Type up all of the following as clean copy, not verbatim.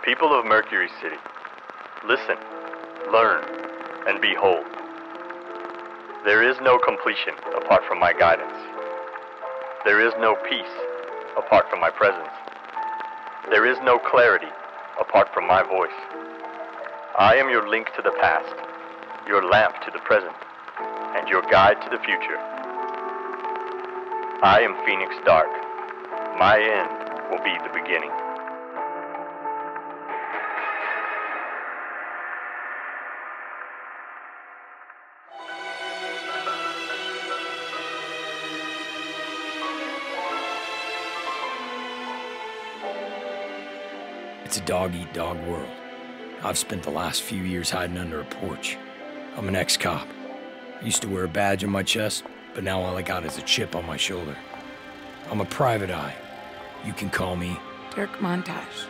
People of Mercury City, listen, learn, and behold. There is no completion apart from my guidance. There is no peace apart from my presence. There is no clarity apart from my voice. I am your link to the past, your lamp to the present, and your guide to the future. I am Phoenix Dark. My end will be the beginning. It's a dog-eat-dog world. I've spent the last few years hiding under a porch. I'm an ex-cop. I used to wear a badge on my chest, but now all I got is a chip on my shoulder. I'm a private eye. You can call me Dirk Montage.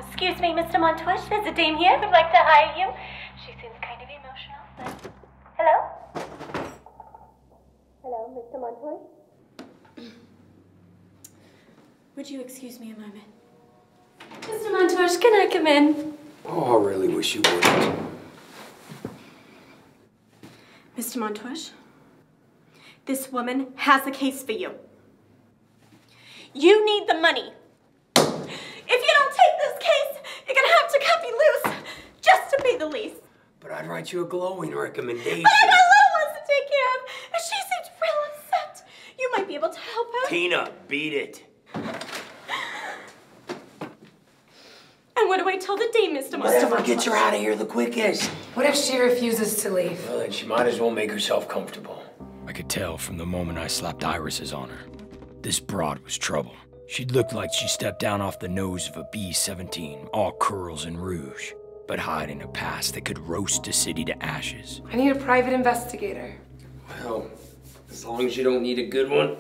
Excuse me, Mr. Montoya, there's a dame here who'd like to hire you. She seems kind of emotional, but... Hello? Hello, Mr. Montoya? Would you excuse me a moment? Mr. Montoya, can I come in? Oh, I really wish you wouldn't. Mr. Montoya, this woman has a case for you. You need the money. If you don't take this case, you're gonna have to cut me loose just to pay the lease. But I'd write you a glowing recommendation. But I got little ones to take care of, and she seems real upset. You might be able to help her. Tina, beat it. And what do I tell the dame, Mr. Montoya? Whatever gets her out of here the quickest. What if she refuses to leave? Well, then she might as well make herself comfortable. I could tell from the moment I slapped irises on her. This broad was trouble. She'd looked like she stepped down off the nose of a B-17, all curls and rouge, but hiding a past that could roast a city to ashes. I need a private investigator. Well, as long as you don't need a good one,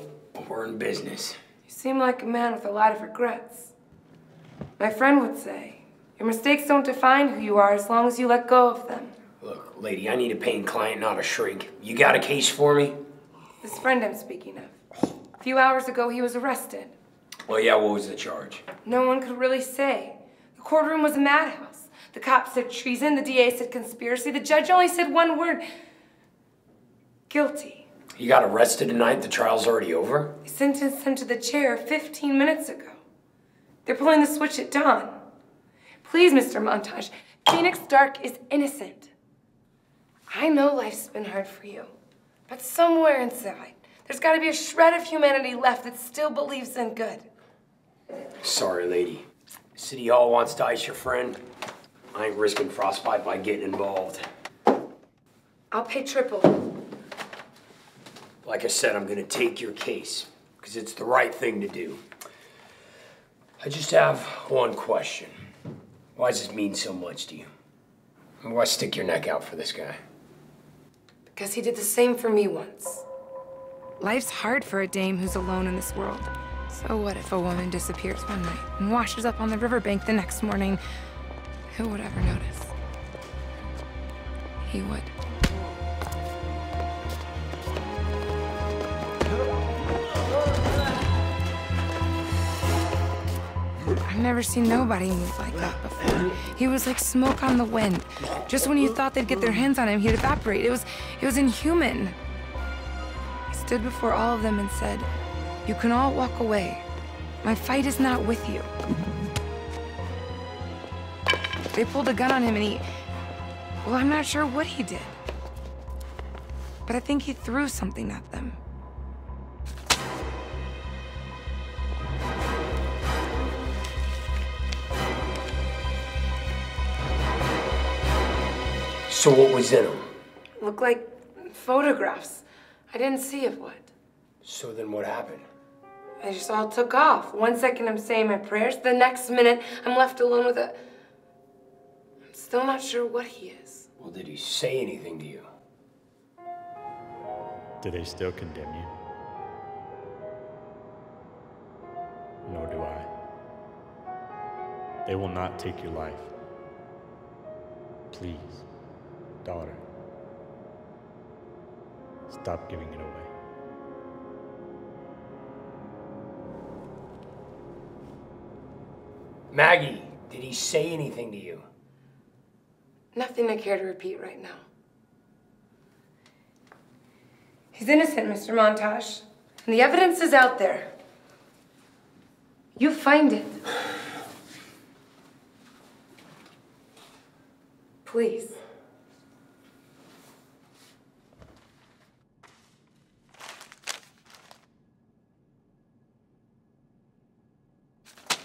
we're in business. You seem like a man with a lot of regrets. My friend would say, your mistakes don't define who you are as long as you let go of them. Look, lady, I need a paying client, not a shrink. You got a case for me? This friend I'm speaking of. A few hours ago, he was arrested. Well, yeah, what was the charge? No one could really say. The courtroom was a madhouse. The cops said treason, the DA said conspiracy, the judge only said one word. Guilty. He got arrested tonight? The trial's already over? They sentenced him to the chair 15 minutes ago. They're pulling the switch at dawn. Please, Mr. Montage, Phoenix Dark is innocent. I know life's been hard for you, but somewhere inside, there's got to be a shred of humanity left that still believes in good. Sorry, lady. City Hall wants to ice your friend. I ain't risking frostbite by getting involved. I'll pay triple. Like I said, I'm gonna take your case, because it's the right thing to do. I just have one question. Why does this mean so much to you? Why stick your neck out for this guy? Because he did the same for me once. Life's hard for a dame who's alone in this world. So what if a woman disappears one night and washes up on the riverbank the next morning? Who would ever notice? He would. I've never seen nobody move like that before. He was like smoke on the wind. Just when you thought they'd get their hands on him, he'd evaporate. It was inhuman. He stood before all of them and said, "You can all walk away. My fight is not with you." They pulled a gun on him and well, I'm not sure what he did. But I think he threw something at them. So what was in him? Looked like photographs. I didn't see it, what? So then what happened? They just all took off. 1 second I'm saying my prayers, the next minute I'm left alone with I'm still not sure what he is. Well, did he say anything to you? Do they still condemn you? Nor do I. They will not take your life. Please, Daughter, stop giving it away. Maggie, did he say anything to you? Nothing I care to repeat right now. He's innocent, Mr. Montage. And the evidence is out there. You find it. Please.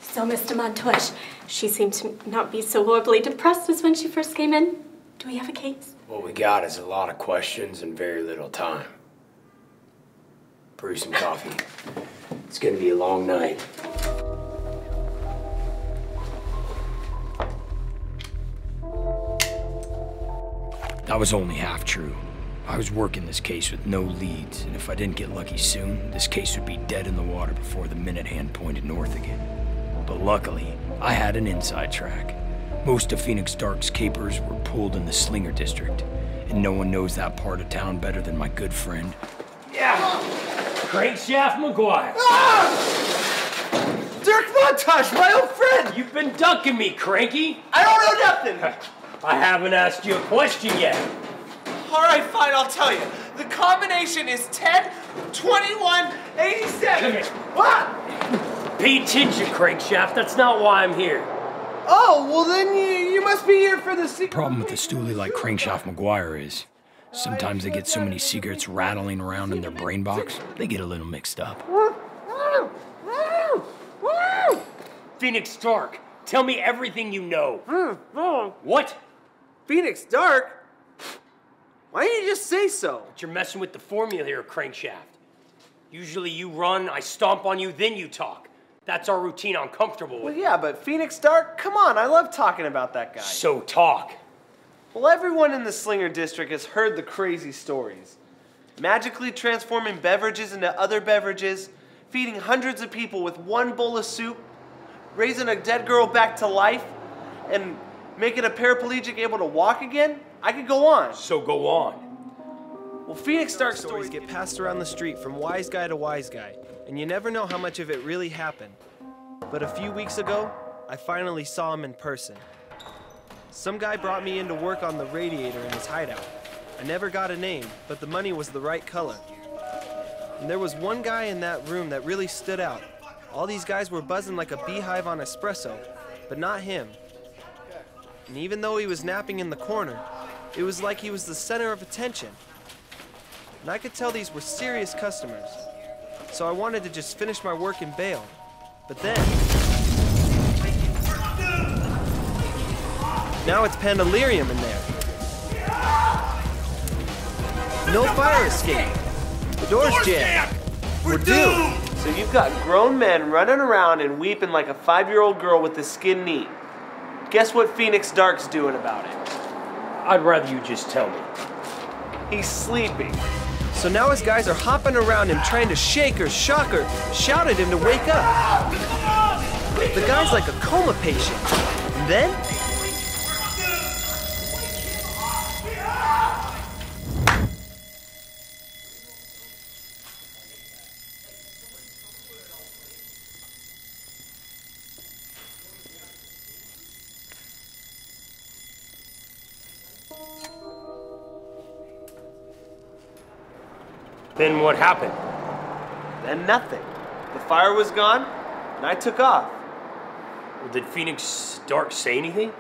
So, Mr. Montoya, she seemed to not be so horribly depressed as when she first came in. Do we have a case? What we got is a lot of questions and very little time. Brew some coffee. It's gonna be a long night. That was only half true. I was working this case with no leads, and if I didn't get lucky soon, this case would be dead in the water before the minute hand pointed north again. But luckily, I had an inside track. Most of Phoenix Dark's capers were pulled in the Slinger District, and no one knows that part of town better than my good friend. Yeah! Crankshaft McGuire! Dirk Montage, my old friend! You've been ducking me, Cranky! I don't know nothing! I haven't asked you a question yet. All right, fine, I'll tell you. The combination is 10, 21, 87. Come here. What? Pay attention, Crankshaft. That's not why I'm here. Oh, well then you must be here for the secret. The problem with the stoolie like Crankshaft McGuire is sometimes they get so many secrets rattling around in their brain box, they get a little mixed up. Phoenix Dark, tell me everything you know. What? Phoenix Dark? Why didn't you just say so? But you're messing with the formula here, Crankshaft. Usually you run, I stomp on you, then you talk. That's our routine I'm comfortable with. Well, yeah, but Phoenix Dark? Come on, I love talking about that guy. So talk. Well, everyone in the Slinger District has heard the crazy stories. Magically transforming beverages into other beverages, feeding hundreds of people with one bowl of soup, raising a dead girl back to life, and making a paraplegic able to walk again. I could go on. So go on. Well, Phoenix Dark stories get passed around the street from wise guy to wise guy, and you never know how much of it really happened. But a few weeks ago, I finally saw him in person. Some guy brought me in to work on the radiator in his hideout. I never got a name, but the money was the right color. And there was one guy in that room that really stood out. All these guys were buzzing like a beehive on espresso, but not him. And even though he was napping in the corner, it was like he was the center of attention. And I could tell these were serious customers. So I wanted to just finish my work and bail. But then... now it's Pandalirium in there. No fire escape. The door's jammed. We're doomed. So you've got grown men running around and weeping like a 5-year-old girl with the skin knee. Guess what Phoenix Dark's doing about it? I'd rather you just tell me. He's sleeping. So now his guys are hopping around him trying to shake or shock or shout at him to wake up. The guy's like a coma patient. And then... Then what happened? then nothing. The fire was gone, and I took off. Well, did Phoenix Dark say anything?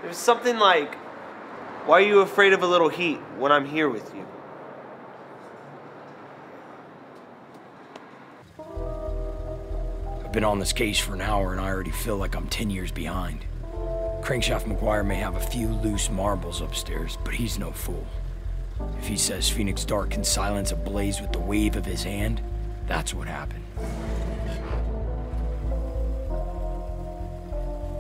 It was something like, why are you afraid of a little heat when I'm here with you? I've been on this case for an hour and I already feel like I'm 10 years behind. Crankshaft McGuire may have a few loose marbles upstairs, but he's no fool. If he says Phoenix Dark can silence a blaze with the wave of his hand, that's what happened.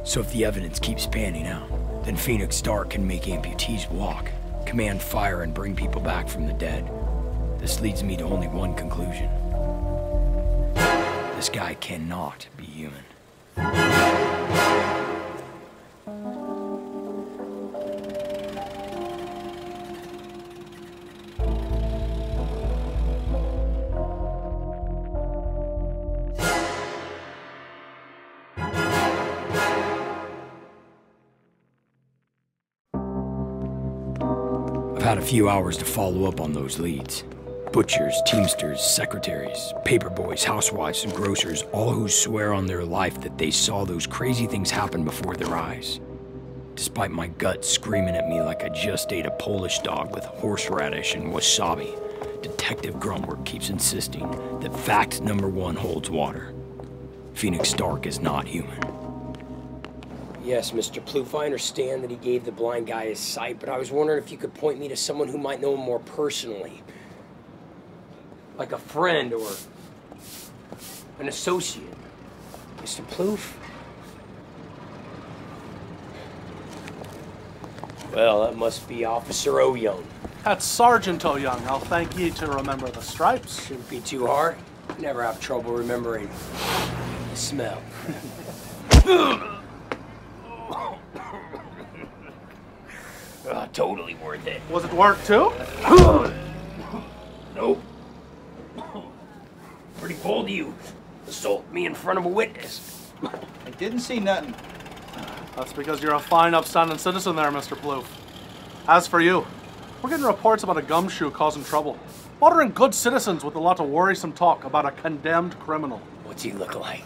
So if the evidence keeps panning out, then Phoenix Dark can make amputees walk, command fire, and bring people back from the dead. This leads me to only one conclusion. This guy cannot be human. had a few hours to follow up on those leads. Butchers, teamsters, secretaries, paperboys, housewives, and grocers, all who swear on their life that they saw those crazy things happen before their eyes. Despite my gut screaming at me like I just ate a Polish dog with horseradish and wasabi, Detective Grumwork keeps insisting that fact number one holds water. Phoenix Stark is not human. Yes, Mr. Plouffe, I understand that he gave the blind guy his sight, but I was wondering if you could point me to someone who might know him more personally. Like a friend or an associate. Mr. Plouffe? Well, that must be Officer O-Young. That's Sergeant O-Young. I'll thank ye to remember the stripes. Shouldn't be too hard. Never have trouble remembering the smell. Totally worth it. Was it work too? Nope. Pretty bold of you. Assault me in front of a witness. I didn't see nothing. That's because you're a fine, upstanding citizen there, Mr. Plouffe. As for you, we're getting reports about a gumshoe causing trouble. Bothering good citizens with a lot of worrisome talk about a condemned criminal. What's he look like?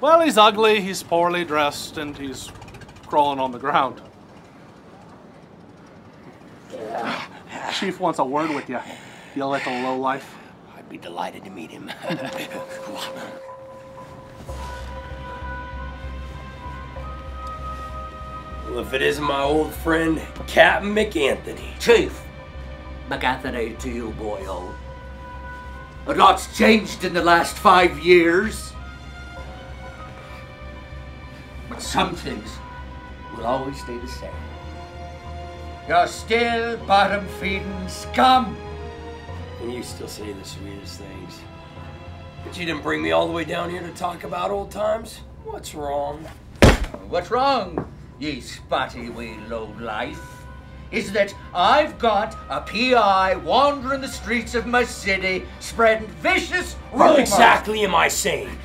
Well, he's ugly, he's poorly dressed, and he's crawling on the ground. Chief wants a word with you, you little lowlife. I'd be delighted to meet him. Well, if it isn't my old friend, Captain McAnthony. Chief, McAnthony to you, boyo. A lot's changed in the last 5 years. But some things will always stay the same. You're still bottom-feeding scum. And you still say the sweetest things. But you didn't bring me all the way down here to talk about old times? What's wrong? What's wrong, ye spotty wee lowlife? Is that I've got a PI wandering the streets of my city, spreading vicious rumors. What exactly am I saying?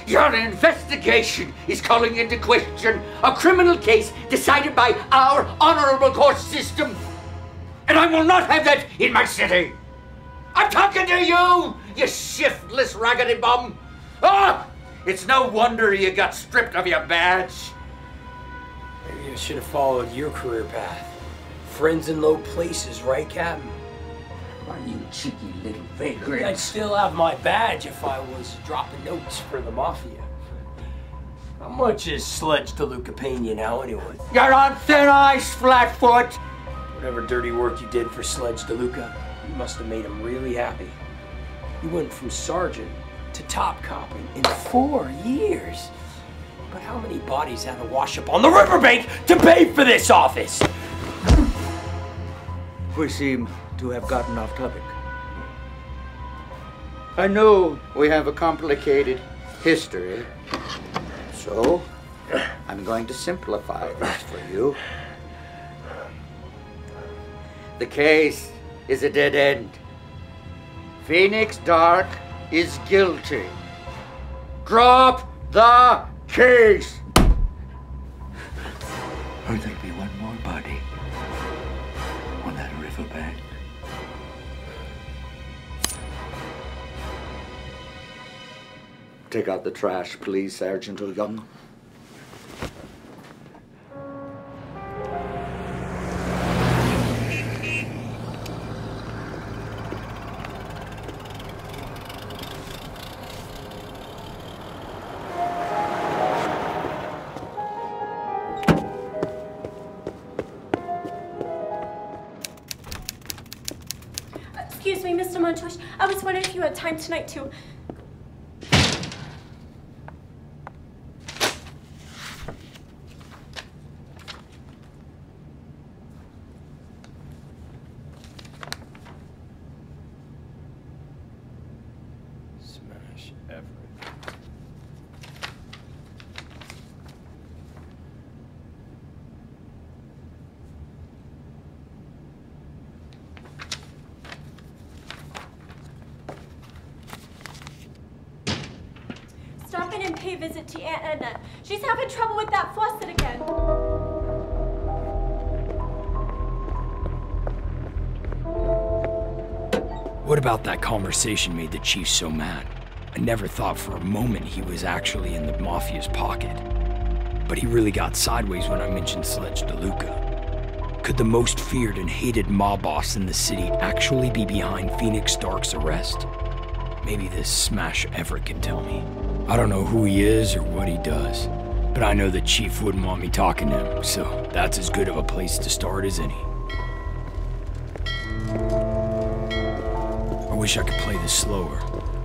Your investigation is calling into question a criminal case decided by our honorable court system. And I will not have that in my city. I'm talking to you, you shiftless raggedy bum. Ah! It's no wonder you got stripped of your badge. Maybe I should have followed your career path. Friends in low places, right, Captain? Why, you cheeky little vagrant. I'd still have my badge if I was dropping notes for the Mafia. How much is Sledge DeLuca paying you now, anyway? You're on thin ice, Flatfoot. Whatever dirty work you did for Sledge DeLuca, you must have made him really happy. You went from sergeant to top cop in 4 years. But how many bodies had to wash up on the riverbank to pay for this office? We seem to have gotten off topic. I know we have a complicated history, so I'm going to simplify this for you. The case is a dead end. Phoenix Stark is guilty. Drop the case! Or there'll be one more body on that riverbank. Take out the trash, please, Sergeant O-Young. Excuse me, Mr. Montosh. I was wondering if you had time tonight to... Smash everything. Stop in and pay a visit to Aunt Edna. She's having trouble with that faucet again. about that conversation made the chief so mad? I never thought for a moment he was actually in the Mafia's pocket. But he really got sideways when I mentioned Sledge DeLuca. Could the most feared and hated mob boss in the city actually be behind Phoenix Dark's arrest? Maybe this Smash Everett can tell me. I don't know who he is or what he does, but I know the chief wouldn't want me talking to him, so that's as good of a place to start as any. I wish I could play this slower,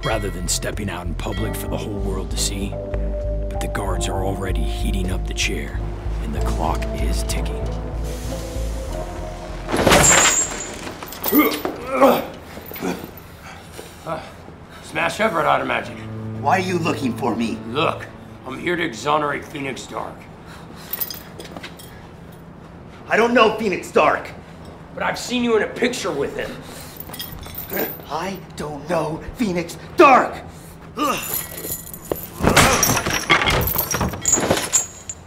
rather than stepping out in public for the whole world to see. But the guards are already heating up the chair, and the clock is ticking. Smash Everett, I'd imagine. Why are you looking for me? Look, I'm here to exonerate Phoenix Dark. I don't know Phoenix Dark. But I've seen you in a picture with him. I don't know Phoenix Dark.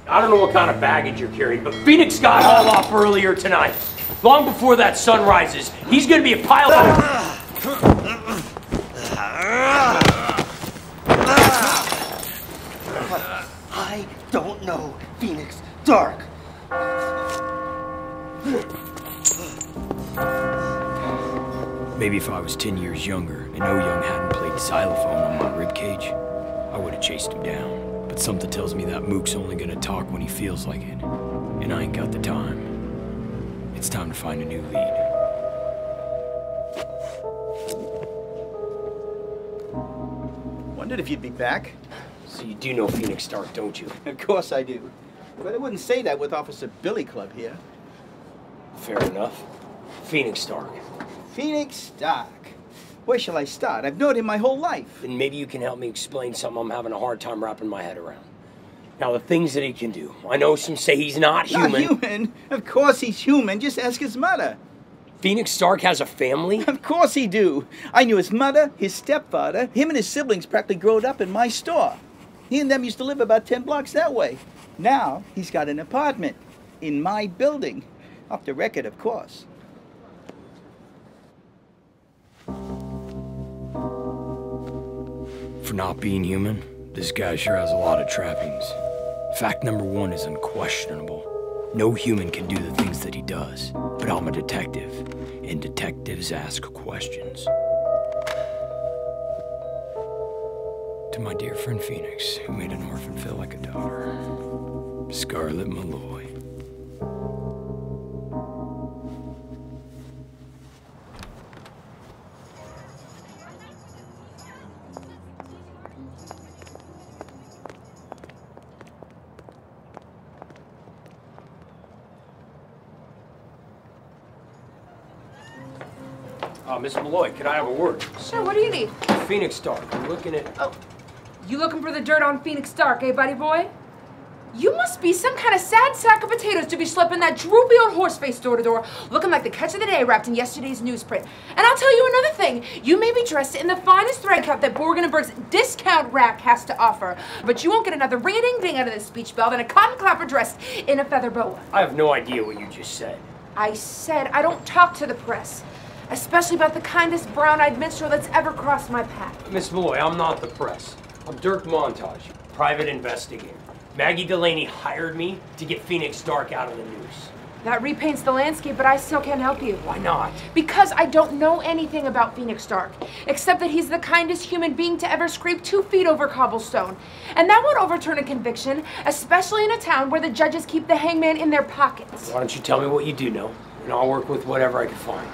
I don't know what kind of baggage you're carrying, but Phoenix got hauled off earlier tonight. Long before that sun rises, he's gonna be a pile of... I don't know Phoenix Dark. Maybe if I was 10 years younger and No Young hadn't played xylophone on my ribcage, I would have chased him down. But something tells me that mook's only gonna talk when he feels like it. And I ain't got the time. It's time to find a new lead. Wondered if you'd be back. So you do know Phoenix Dark, don't you? Of course I do. But I wouldn't say that with Officer Billy Club here. Fair enough. Phoenix Dark. Phoenix Dark. Where shall I start? I've known him my whole life. Then maybe you can help me explain something I'm having a hard time wrapping my head around. Now, the things that he can do. I know some say he's not human. Not human? Of course he's human. Just ask his mother. Phoenix Dark has a family? Of course he do. I knew his mother, his stepfather. Him and his siblings practically growed up in my store. He and them used to live about 10 blocks that way. Now, he's got an apartment in my building. Off the record, of course. For not being human, this guy sure has a lot of trappings. Fact number one is unquestionable. No human can do the things that he does. But I'm a detective, and detectives ask questions. To my dear friend Phoenix, who made an orphan feel like a daughter, Scarlett Malloy. Miss Malloy, could I have a word? Sure, what do you need? Phoenix Dark, I'm looking at... Oh, you looking for the dirt on Phoenix Dark, eh, buddy boy? You must be some kind of sad sack of potatoes to be schlepping that droopy old horse face door to door, looking like the catch of the day wrapped in yesterday's newsprint. And I'll tell you another thing. You may be dressed in the finest thread count that Borgen & Burke's discount rack has to offer, but you won't get another ring-a-ding-ding out of this speech bell than a cotton clapper dressed in a feather boa. I have no idea what you just said. I said I don't talk to the press, especially about the kindest brown-eyed minstrel that's ever crossed my path. Miss Malloy, I'm not the press. I'm Dirk Montage, private investigator. Maggie Delaney hired me to get Phoenix Dark out of the news. That repaints the landscape, but I still can't help you. Why not? Because I don't know anything about Phoenix Dark, except that he's the kindest human being to ever scrape 2 feet over cobblestone. And that won't overturn a conviction, especially in a town where the judges keep the hangman in their pockets. Why don't you tell me what you do know, and I'll work with whatever I can find.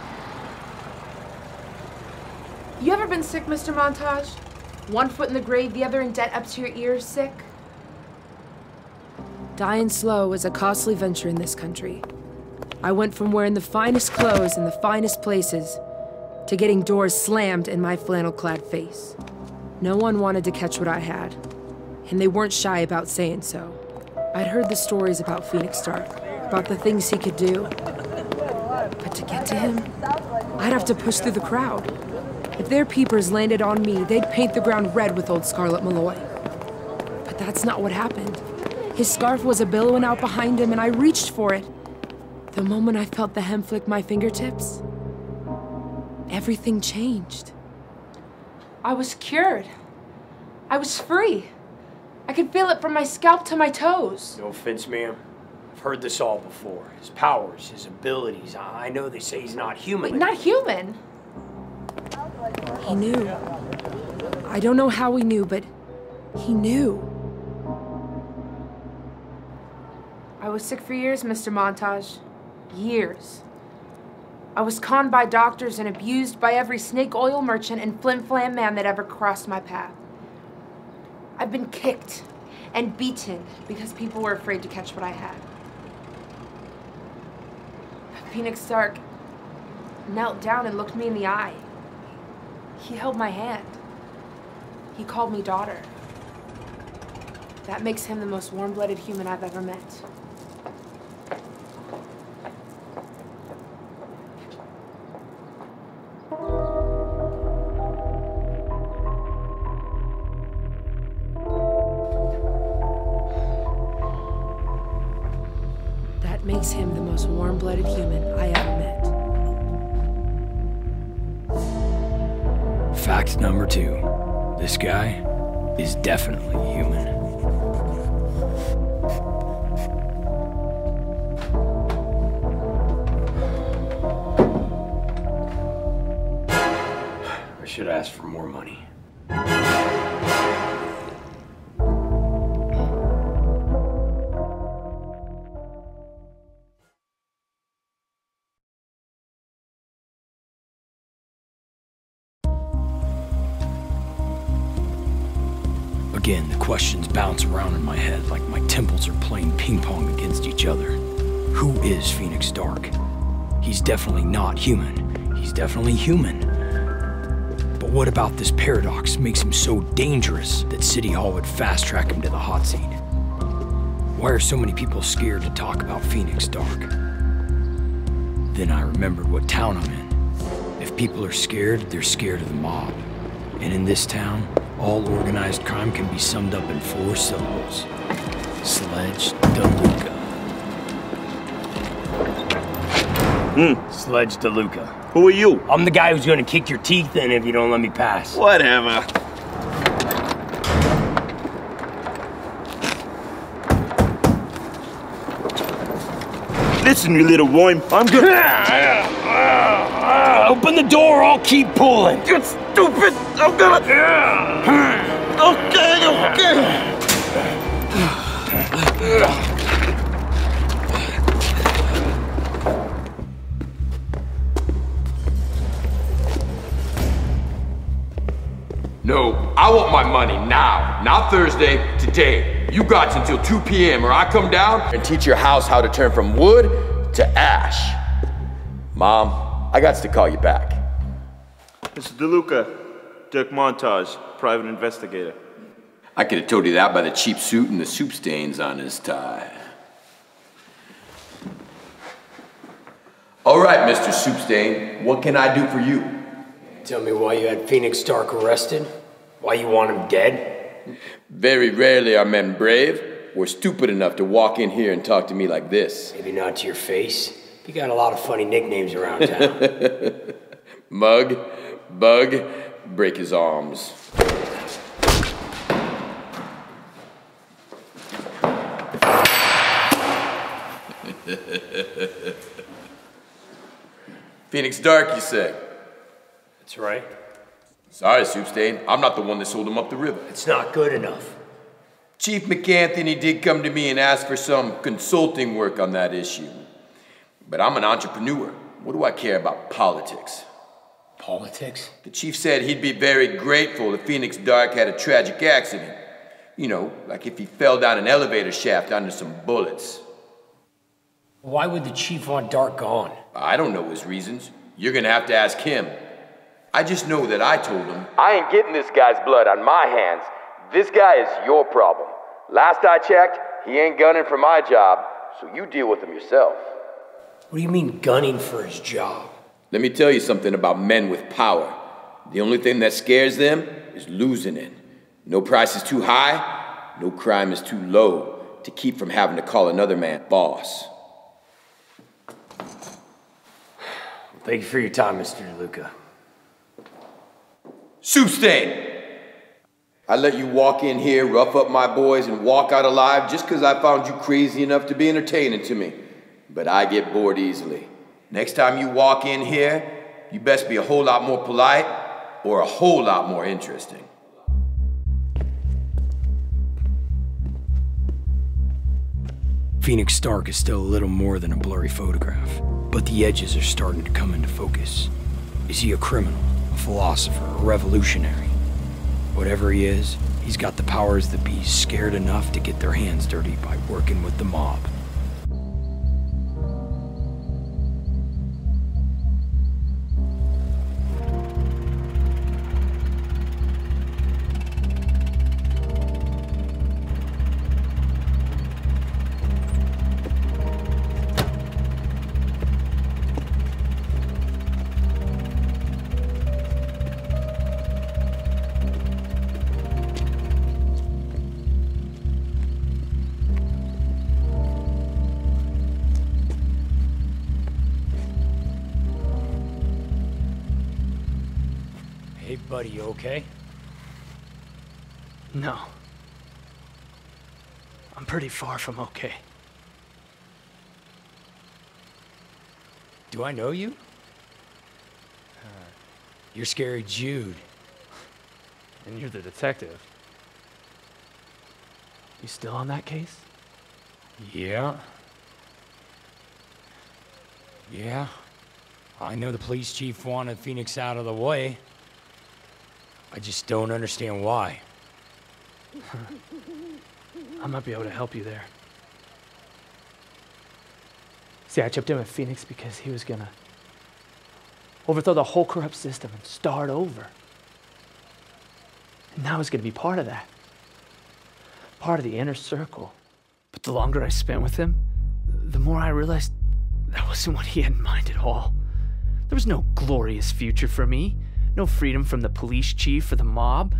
You ever been sick, Mr. Montage? One foot in the grave, the other in debt up to your ears sick? Dying slow is a costly venture in this country. I went from wearing the finest clothes in the finest places to getting doors slammed in my flannel-clad face. No one wanted to catch what I had, and they weren't shy about saying so. I'd heard the stories about Phoenix Dark, about the things he could do. But to get to him, I'd have to push through the crowd. If their peepers landed on me, they'd paint the ground red with old Scarlett Malloy. But that's not what happened. His scarf was a-billowing out behind him, and I reached for it. The moment I felt the hem flick my fingertips, everything changed. I was cured. I was free. I could feel it from my scalp to my toes. No offense, ma'am. I've heard this all before. His powers, his abilities. I know they say he's not human. Wait, not human? He knew. I don't know how he knew, but he knew. I was sick for years, Mr. Montage. Years. I was conned by doctors and abused by every snake oil merchant and flim-flam man that ever crossed my path. I've been kicked and beaten because people were afraid to catch what I had. Phoenix Stark knelt down and looked me in the eye. He held my hand. He called me daughter. That makes him the most warm-blooded human I've ever met. That makes him the most warm-blooded human I ever met. Fact number 2. This guy is definitely human. I should ask for more money. Again, the questions bounce around in my head like my temples are playing ping pong against each other. Who is Phoenix Dark? He's definitely not human. He's definitely human. But what about this paradox makes him so dangerous that City Hall would fast-track him to the hot seat? Why are so many people scared to talk about Phoenix Dark? Then I remembered what town I'm in. If people are scared, they're scared of the mob. And in this town, all organized crime can be summed up in 4 syllables. Sledge DeLuca. Sledge DeLuca. Who are you? I'm the guy who's gonna kick your teeth in if you don't let me pass. Whatever. Listen, you little worm, I'm gonna... Open the door, I'll keep pulling. You're stupid! I'm gonna... Okay. No, I want my money now. Not Thursday, today. You got until 2 p.m. or I come down and teach your house how to turn from wood to ash. Mom, I got to call you back. Mr. DeLuca, Dirk Montage, private investigator. I could have told you that by the cheap suit and the soup stains on his tie. All right, Mr. Soup Stain, what can I do for you? Tell me why you had Phoenix Stark arrested? Why you want him dead? Very rarely are men brave or stupid enough to walk in here and talk to me like this. Maybe not to your face. You got a lot of funny nicknames around town. Mug, Bug, break his arms. Phoenix Dark, you say? That's right. Sorry, Soup Stain. I'm not the one that sold him up the river. It's not good enough. Chief McAnthony did come to me and ask for some consulting work on that issue. But I'm an entrepreneur. What do I care about politics? Politics? The chief said he'd be very grateful if Phoenix Dark had a tragic accident. You know, like if he fell down an elevator shaft under some bullets. Why would the chief want Dark gone? I don't know his reasons. You're gonna have to ask him. I just know that I told him, I ain't getting this guy's blood on my hands. This guy is your problem. Last I checked, he ain't gunning for my job, so you deal with him yourself. What do you mean gunning for his job? Let me tell you something about men with power. The only thing that scares them is losing it. No price is too high, no crime is too low to keep from having to call another man boss. Thank you for your time, Mr. DeLuca. Soup stain! I let you walk in here, rough up my boys, and walk out alive just because I found you crazy enough to be entertaining to me. But I get bored easily. Next time you walk in here, you best be a whole lot more polite or a whole lot more interesting. Phoenix Stark is still a little more than a blurry photograph, but the edges are starting to come into focus. Is he a criminal, a philosopher, a revolutionary? Whatever he is, he's got the powers that be scared enough to get their hands dirty by working with the mob. Hey, buddy, you okay? No. I'm pretty far from okay. Do I know you? You're Scary Jude. And you're the detective. You still on that case? Yeah. Yeah. I know the police chief wanted Phoenix out of the way. I just don't understand why. I might be able to help you there. See, I chipped in with Phoenix because he was gonna overthrow the whole corrupt system and start over. And now I was gonna be part of that. Part of the inner circle. But the longer I spent with him, the more I realized that wasn't what he had in mind at all. There was no glorious future for me. No freedom from the police chief or the mob.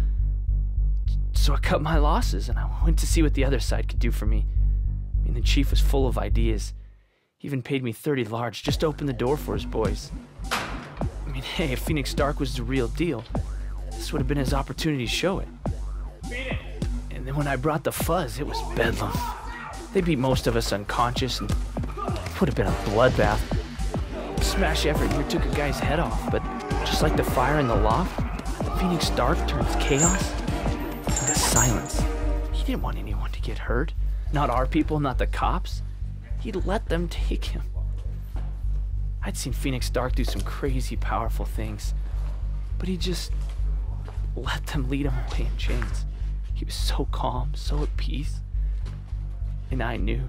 So I cut my losses and I went to see what the other side could do for me. I mean, the chief was full of ideas. He even paid me 30 large just to open the door for his boys. I mean, hey, if Phoenix Stark was the real deal, this would have been his opportunity to show it. And then when I brought the fuzz, it was bedlam. They beat most of us unconscious and it would have been a bloodbath. Smash effort here took a guy's head off, but just like the fire in the loft, Phoenix Stark turns chaos into silence. He didn't want anyone to get hurt. Not our people, not the cops. He'd let them take him. I'd seen Phoenix Stark do some crazy powerful things, but he just let them lead him away in chains. He was so calm, so at peace. And I knew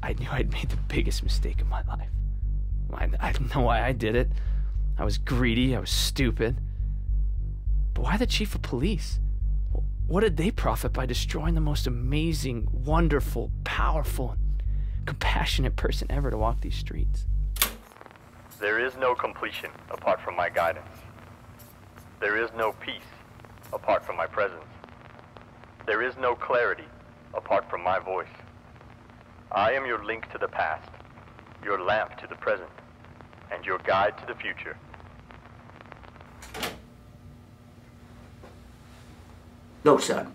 I'd made the biggest mistake of my life. I don't know why I did it. I was greedy, I was stupid. But why the chief of police? What did they profit by destroying the most amazing, wonderful, powerful, compassionate person ever to walk these streets? There is no completion apart from my guidance. There is no peace apart from my presence. There is no clarity apart from my voice. I am your link to the past, your lamp to the present, and your guide to the future. No, son.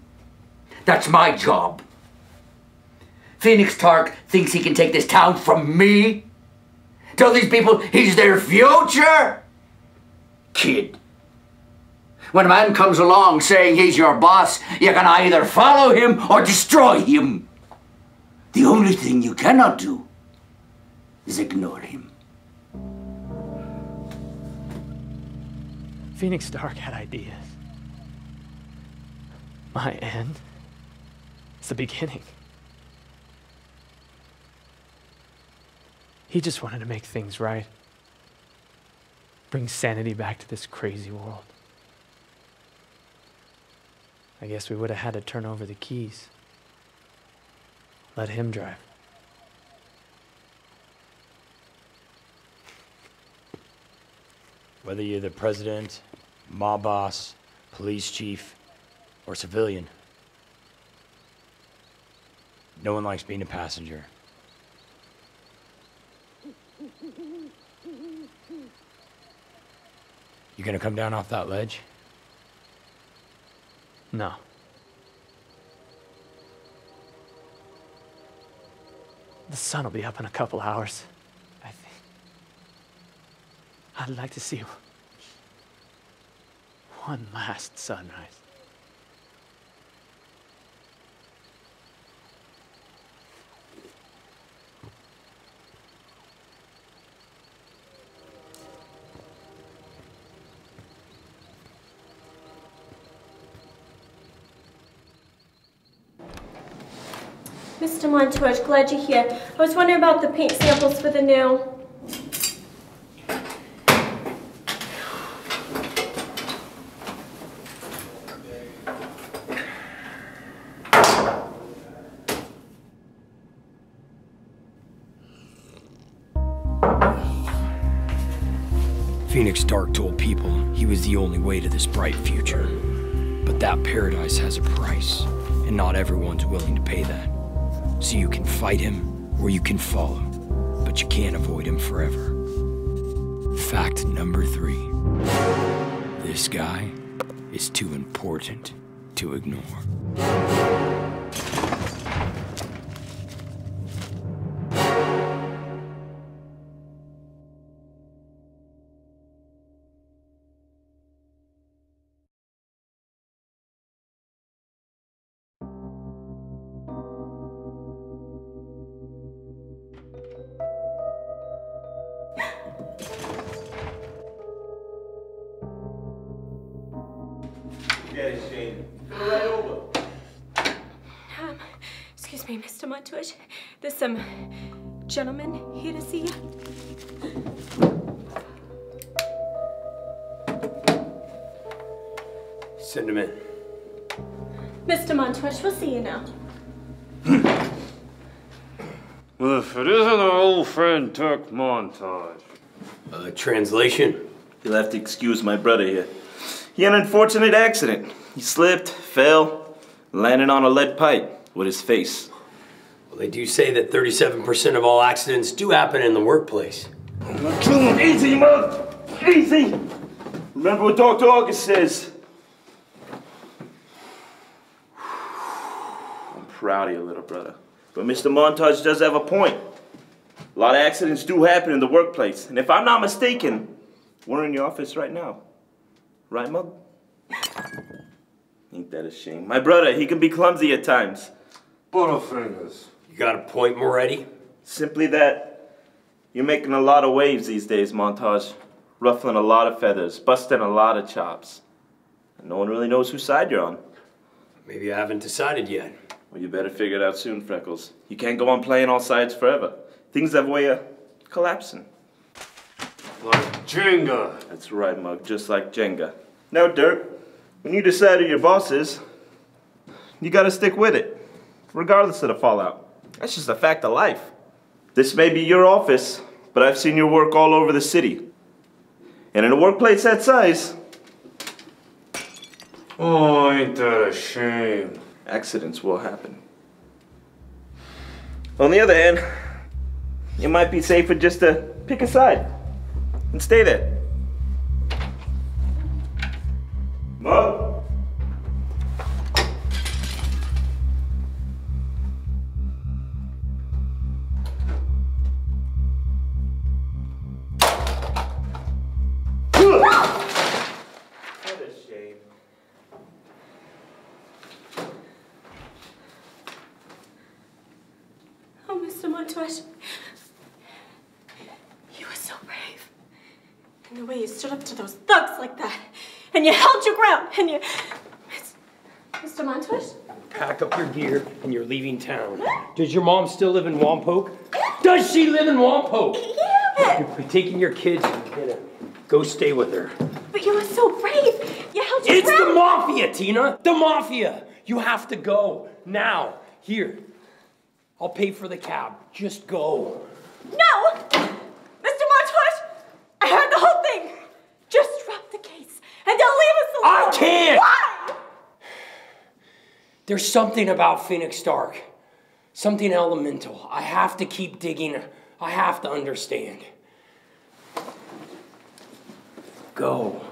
That's my job. Phoenix Stark thinks he can take this town from me? Tell these people he's their future? Kid. When a man comes along saying he's your boss, you can either follow him or destroy him. The only thing you cannot do is ignore him. Phoenix Stark had ideas. My end is the beginning. He just wanted to make things right. Bring sanity back to this crazy world. I guess we would have had to turn over the keys. Let him drive. Whether you're the president, mob boss, police chief, or civilian, no one likes being a passenger. You gonna come down off that ledge? No. The sun will be up in a couple hours, I think. I'd like to see one last sunrise. Mr. Montour, glad you're here. I was wondering about the paint samples for the new... Phoenix Dark told people he was the only way to this bright future. But that paradise has a price, and not everyone's willing to pay that. So you can fight him, or you can follow, but you can't avoid him forever. Fact number 3. This guy is too important to ignore. Yeah, Shane. Come right over. Excuse me, Mr. Montour. There's some gentlemen here to see you. Send him in. Mr. Montour, we'll see you now. Well, if it isn't our old friend Turk Montage. Translation? You'll have to excuse my brother here. He had an unfortunate accident. He slipped, fell, landed on a lead pipe with his face. Well, they do say that 37% of all accidents do happen in the workplace. Easy, Mug! Easy! Remember what Dr. August says. I'm proud of you, little brother. But Mr. Montage does have a point. A lot of accidents do happen in the workplace. And if I'm not mistaken, we're in your office right now. Right, Mug? Ain't that a shame? My brother, he can be clumsy at times. Butterfingers. You got a point, Moretti? Simply that you're making a lot of waves these days, Montage. Ruffling a lot of feathers, busting a lot of chops. And no one really knows whose side you're on. Maybe I haven't decided yet. Well, you better figure it out soon, Freckles. You can't go on playing all sides forever. Things have a way of collapsing. Like Jenga. That's right, Mug, just like Jenga. Now, Dirk, when you decide who your boss is, you gotta stick with it, regardless of the fallout. That's just a fact of life. This may be your office, but I've seen your work all over the city. And in a workplace that size... Oh, ain't that a shame? Accidents will happen. On the other hand, it might be safer just to pick a side and stay there. Mug? What a shame. Oh, Mr. Montour. You were so brave. And the way you stood up to those thugs like that. And you held your ground. And you... Mr. Montour? Pack up your gear and you're leaving town. Does your mom still live in Wampoke? Does she live in Wampoke? Yeah. You're taking your kids and you're gonna go stay with her. But you were so brave. You held your ground. It's the mafia, Tina. The mafia. You have to go. Now. Here. I'll pay for the cab. Just go. No! Mr. Montour, I heard the whole thing. Just drop the case and they'll leave us alone. I can't! Why? There's something about Phoenix Dark. Something elemental. I have to keep digging. I have to understand. Go.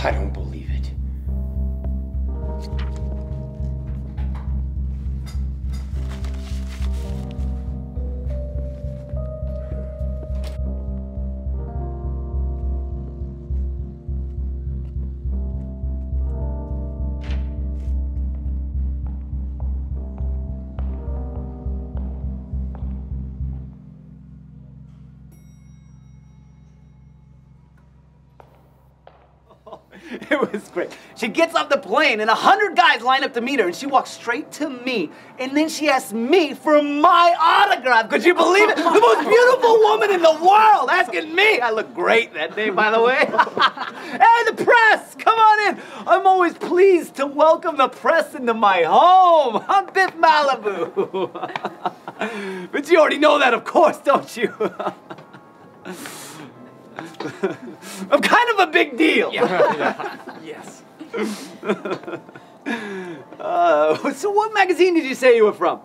I don't believe it. It was great. She gets off the plane and 100 guys line up to meet her and she walks straight to me and then she asks me for my autograph. Could you believe it? The most beautiful woman in the world asking me. I look great that day, by the way. Hey, the press, come on in. I'm always pleased to welcome the press into my home. I'm Biff Malibu. But you already know that, of course, don't you? I'm kind of a big deal. Yeah. Yes. So what magazine did you say you were from?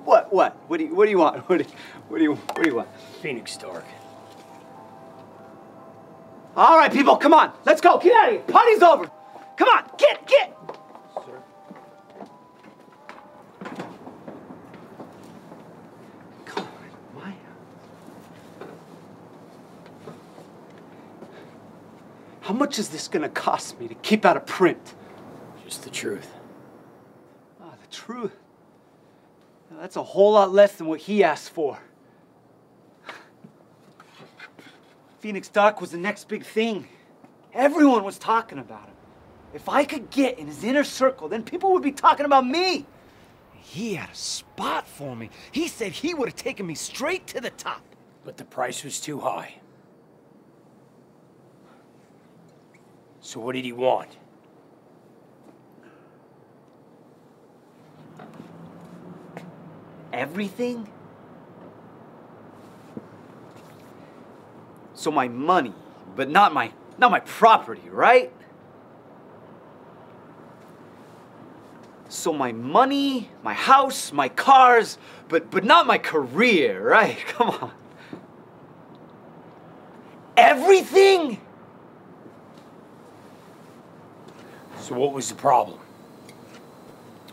What? What do you want? What do you want? Phoenix Stark. All right, people, come on. Let's go. Get out of here. Party's over. Come on. Get. Sir. Come on, Maya. How much is this gonna cost me to keep out of print? Just the truth. Ah, the truth. Now, that's a whole lot less than what he asked for. Phoenix Stark was the next big thing. Everyone was talking about him. If I could get in his inner circle, then people would be talking about me. He had a spot for me. He said he would have taken me straight to the top. But the price was too high. So what did he want? Everything? So my money, but not my property, right? So my money, my house, my cars, but not my career, right? Come on. Everything? So what was the problem?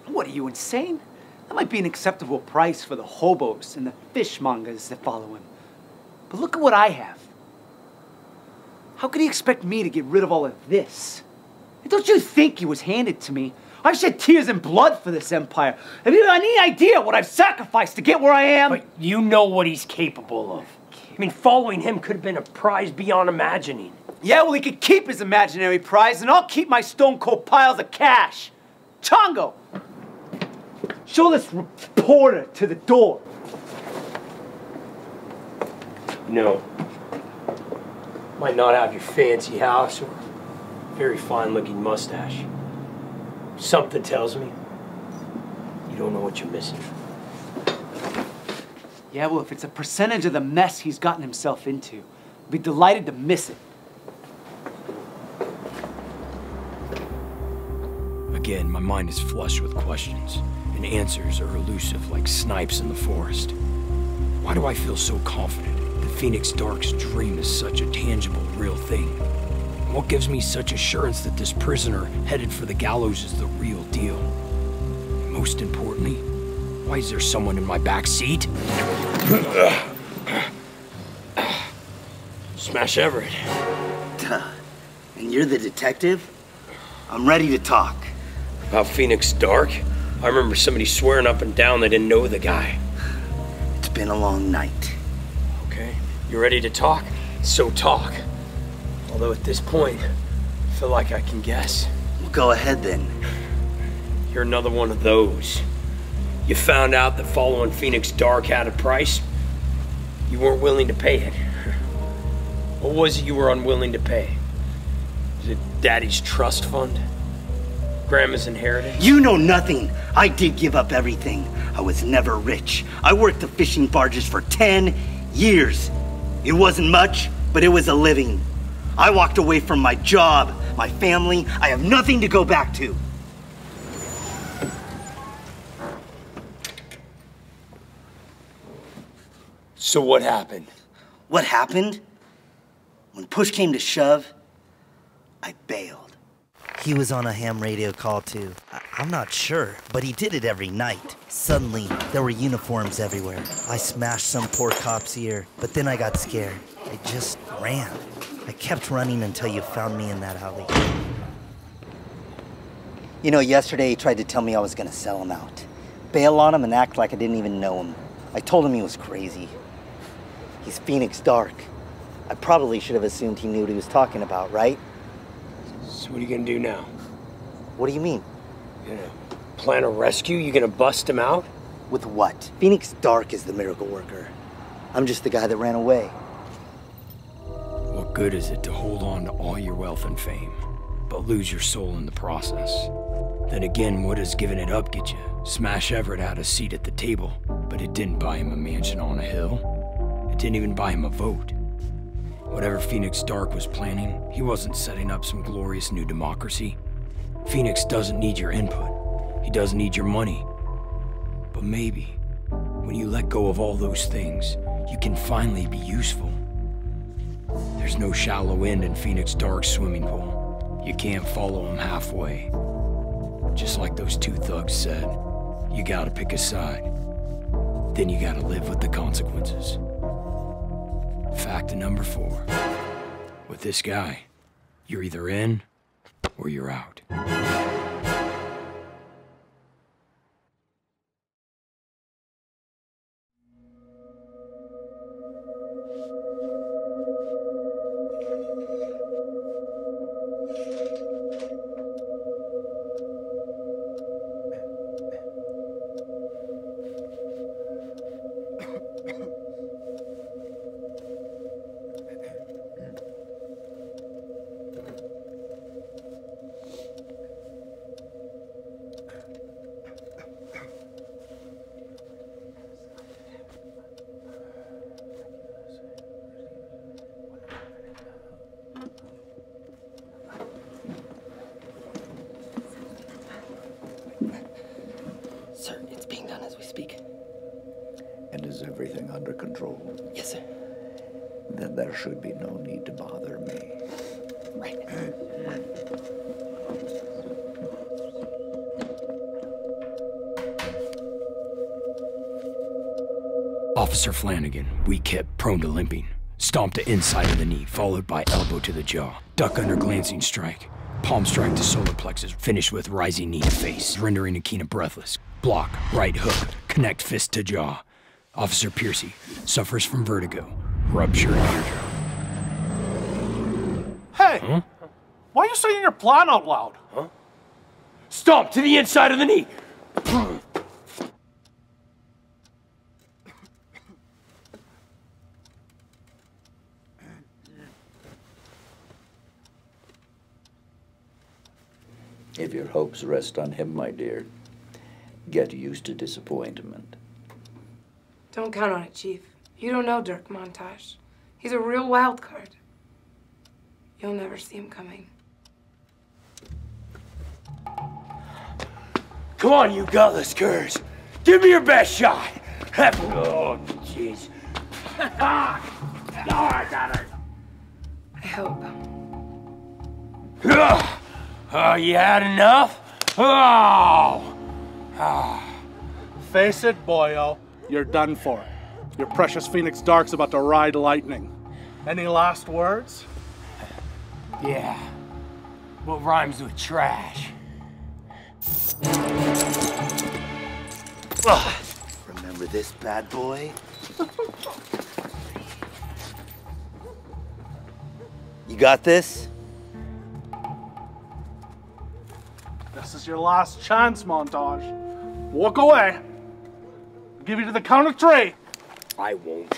What, are you insane? That might be an acceptable price for the hobos and the fishmongers that follow him. But look at what I have. How could he expect me to get rid of all of this? And don't you think he was handed to me? I've shed tears and blood for this empire. Have you any idea what I've sacrificed to get where I am? But you know what he's capable of. I mean, following him could have been a prize beyond imagining. Yeah, well, he could keep his imaginary prize, and I'll keep my stone-cold piles of cash. Chongo, show this reporter to the door. No. Might not have your fancy house or very fine-looking mustache. Something tells me you don't know what you're missing. Yeah, well, if it's a percentage of the mess he's gotten himself into, I'd be delighted to miss it. Again, my mind is flush with questions, and answers are elusive like snipes in the forest. Why do I feel so confident that Phoenix Dark's dream is such a tangible, real thing? And what gives me such assurance that this prisoner headed for the gallows is the real deal? And most importantly, why is there someone in my back seat? Smash Everett. Duh. And you're the detective? I'm ready to talk. About Phoenix Dark? I remember somebody swearing up and down they didn't know the guy. It's been a long night. Okay, you ready to talk? So talk. Although at this point, I feel like I can guess. Well, go ahead then. You're another one of those. You found out that following Phoenix Dark had a price. You weren't willing to pay it. What was it you were unwilling to pay? Was it Daddy's trust fund? Grandma's inheritance? You know nothing. I did give up everything. I was never rich. I worked the fishing barges for 10 years. It wasn't much, but it was a living. I walked away from my job, my family. I have nothing to go back to. So what happened? What happened? When push came to shove, I bailed. He was on a ham radio call too. I'm not sure, but he did it every night. Suddenly, there were uniforms everywhere. I smashed some poor cop's ear, but then I got scared. I just ran. I kept running until you found me in that alley. You know, yesterday he tried to tell me I was gonna sell him out. Bail on him and act like I didn't even know him. I told him he was crazy. He's Phoenix Dark. I probably should have assumed he knew what he was talking about, right? So what are you gonna do now? What do you mean? You gonna plan a rescue? You gonna bust him out? With what? Phoenix Dark is the miracle worker. I'm just the guy that ran away. What good is it to hold on to all your wealth and fame, but lose your soul in the process? Then again, what does giving it up get you? Smash Everett had a seat at the table, but it didn't buy him a mansion on a hill. It didn't even buy him a vote. Whatever Phoenix Dark was planning, he wasn't setting up some glorious new democracy. Phoenix doesn't need your input. He doesn't need your money. But maybe, when you let go of all those things, you can finally be useful. There's no shallow end in Phoenix Dark's swimming pool. You can't follow him halfway. Just like those two thugs said, you gotta pick a side. Then you gotta live with the consequences. Fact number 4. With this guy, you're either in or you're out. Sir, it's being done as we speak. And is everything under control? Yes, sir. Then there should be no need to bother me. Right. Officer Flanagan, weak hip, prone to limping. Stomp to inside of the knee, followed by elbow to the jaw. Duck under glancing strike. Palm strike to solar plexus, finished with rising knee to face, rendering Akina breathless. Block, right hook, connect fist to jaw. Officer Piercy, suffers from vertigo. Ruptured eardrum. Hey! Huh? Why are you saying your plan out loud? Huh? Stomp to the inside of the knee! If your hopes rest on him, my dear, get used to disappointment. Don't count on it, Chief. You don't know Dirk Montage. He's a real wild card. You'll never see him coming. Come on, you gutless curs. Give me your best shot. Oh, jeez. I got it. I hope. Oh, you had enough? Oh! Face it, boyo. You're done for. Your precious Phoenix Dark's about to ride lightning. Any last words? Yeah. What rhymes with trash? Remember this bad boy? You got this? This is your last chance, Montage. Walk away. I'll give you to the count of 3. I won't.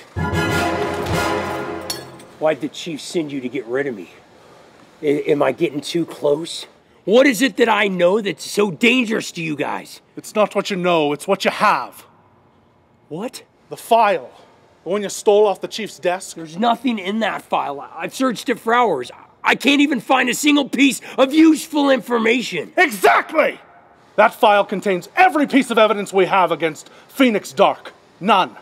Why'd the chief send you to get rid of me? Am I getting too close? What is it that I know that's so dangerous to you guys? It's not what you know, it's what you have. What? The file. The one you stole off the chief's desk. There's nothing in that file. I've searched it for hours. I can't even find a single piece of useful information. Exactly! That file contains every piece of evidence we have against Phoenix Dark. None.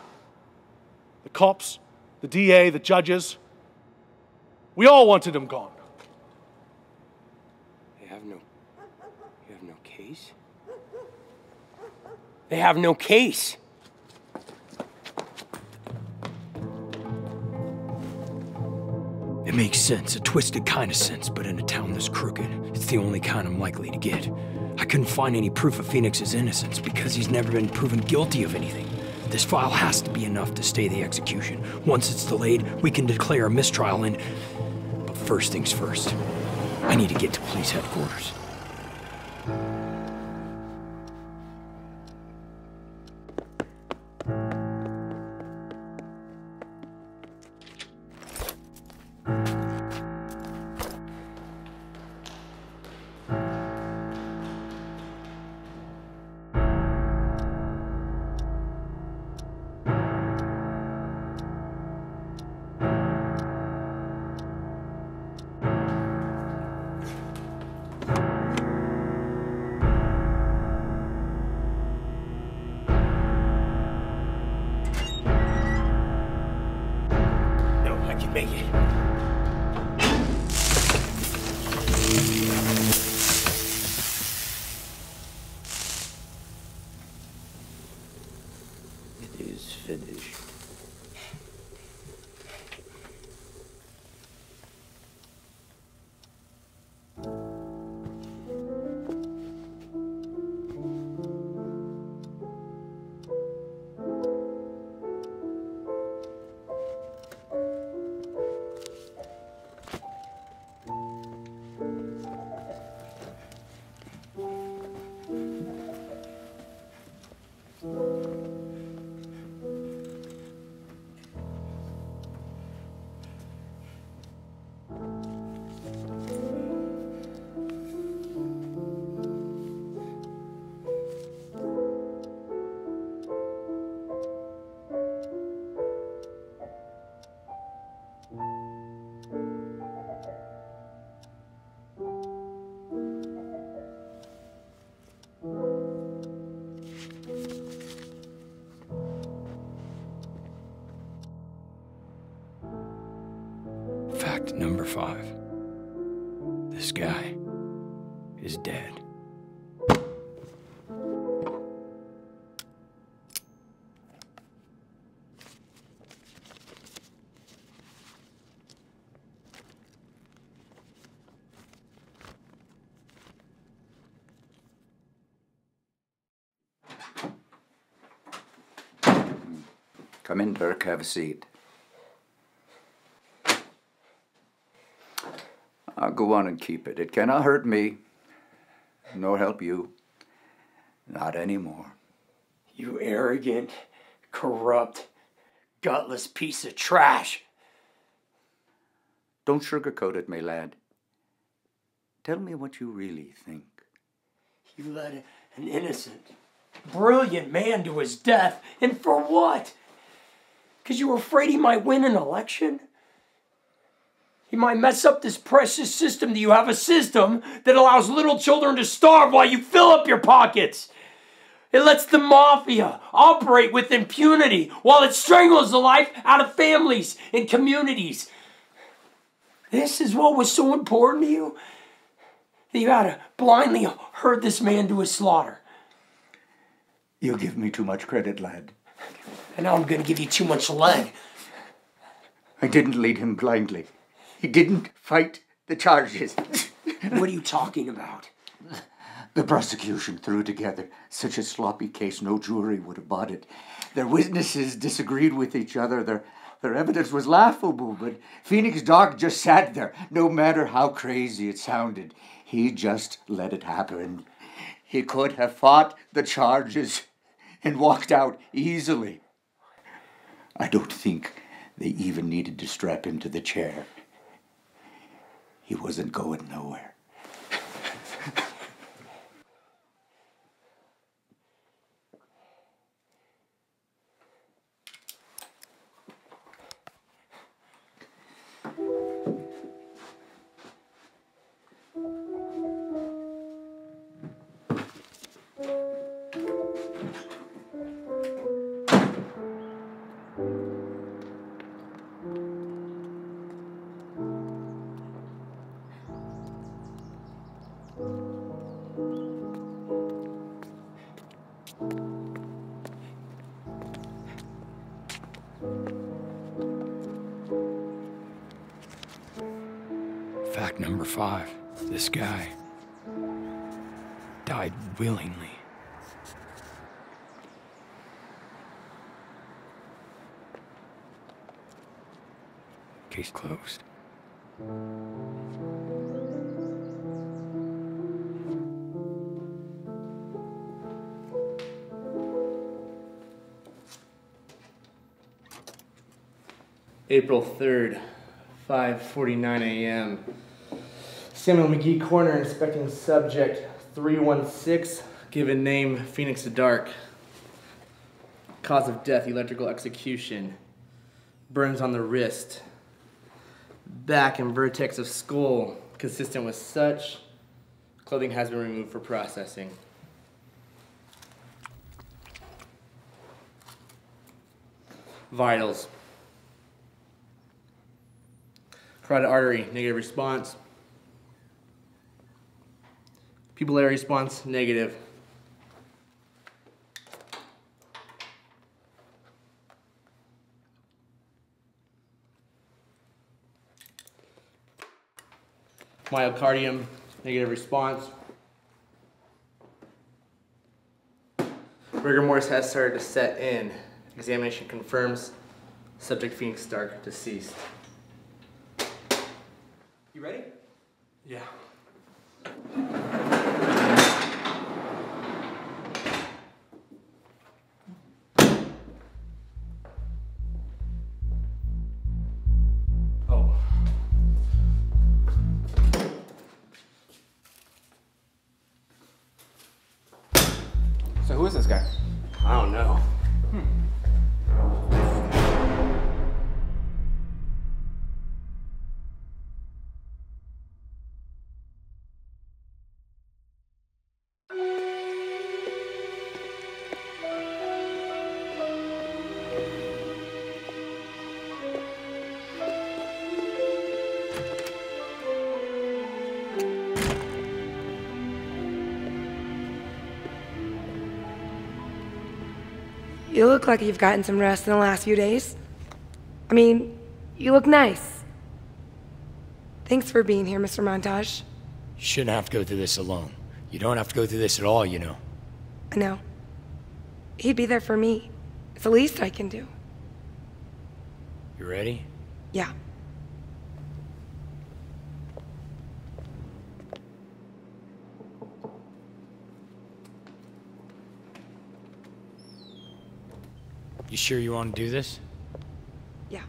The cops, the DA, the judges. We all wanted him gone. You have no case? They have no case. It makes sense, a twisted kind of sense, but in a town this crooked, it's the only kind I'm likely to get. I couldn't find any proof of Phoenix's innocence because he's never been proven guilty of anything. This file has to be enough to stay the execution. Once it's delayed, we can declare a mistrial and... But first things first, I need to get to police headquarters. Make it. It is finished. Fact number 5. This guy is dead. Come in, Dirk. Have a seat. I'll go on and keep it. It cannot hurt me, nor help you. Not anymore. You arrogant, corrupt, gutless piece of trash. Don't sugarcoat it, my lad. Tell me what you really think. You led an innocent, brilliant man to his death, and for what? Because you were afraid he might win an election? He might mess up this precious system that you have, a system that allows little children to starve while you fill up your pockets. It lets the mafia operate with impunity while it strangles the life out of families and communities. This is what was so important to you? That you had to blindly herd this man to his slaughter. You give me too much credit, lad. And now I'm going to give you too much lead. I didn't lead him blindly. He didn't fight the charges. What are you talking about? The prosecution threw together such a sloppy case no jury would have bought it. Their witnesses disagreed with each other. Their evidence was laughable, but Phoenix Doc just sat there. No matter how crazy it sounded, he just let it happen. He could have fought the charges and walked out easily. I don't think they even needed to strap him to the chair. He wasn't going nowhere. Fact number 5. This guy died willingly. Case closed. April 3rd, 5:49 a.m. Samuel McGee Corner inspecting subject 316, given name Phoenix Dark. Cause of death, electrical execution. Burns on the wrist. Back and vertex of skull, consistent with such. Clothing has been removed for processing. Vitals. Carotid artery, negative response. Pupillary response, negative. Myocardium, negative response. Rigor mortis has started to set in. Examination confirms subject Phoenix Dark deceased. You ready? Yeah. Oh. So who is this guy? I don't know. You look like you've gotten some rest in the last few days. I mean, you look nice. Thanks for being here, Mr. Montage. You shouldn't have to go through this alone. You don't have to go through this at all, you know. I know. He'd be there for me. It's the least I can do. You ready? Yeah. You sure you want to do this? Yeah.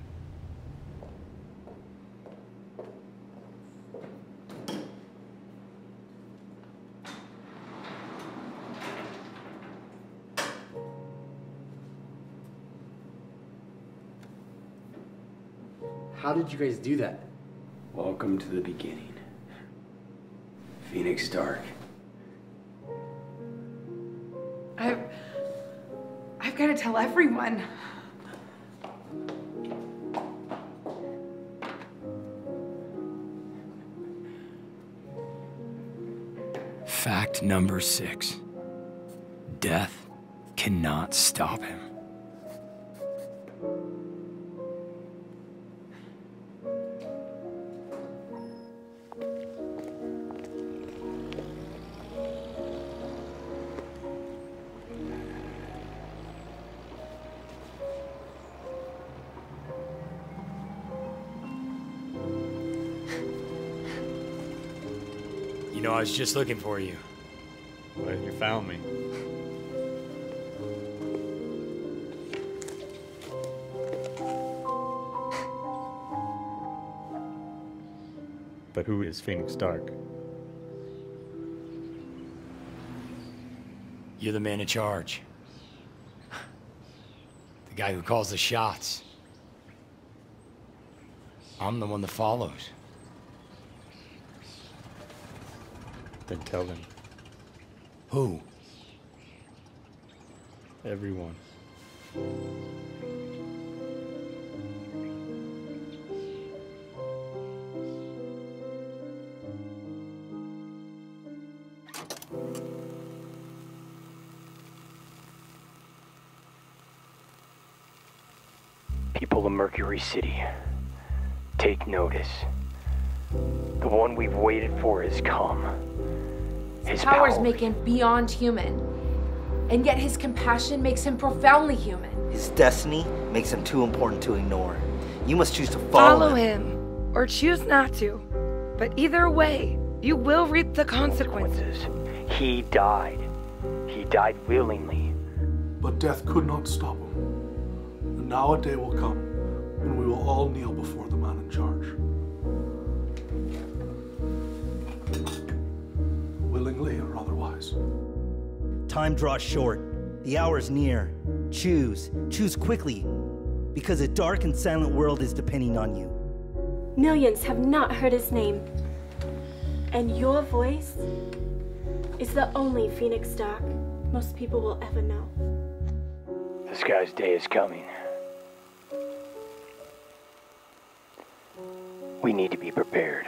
How did you guys do that? Welcome to the beginning. Phoenix Dark. I've got to tell everyone. Fact number 6. Death cannot stop him. You know, I was just looking for you. Well, you found me. But who is Phoenix Dark? You're the man in charge. The guy who calls the shots. I'm the one that follows. Then tell them. Who? Everyone. People of Mercury City, take notice. The one we've waited for has come. His powers power make him beyond human, and yet his compassion makes him profoundly human. His destiny makes him too important to ignore. You must choose to Follow him, or choose not to. But either way, you will reap the consequences. He died. He died willingly. But death could not stop him. And now a day will come when we will all kneel before the man in charge. Willingly or otherwise. Time draws short. The hour is near. Choose. Choose quickly. Because a dark and silent world is depending on you. Millions have not heard his name. And your voice is the only Phoenix Dark most people will ever know. This guy's day is coming. We need to be prepared.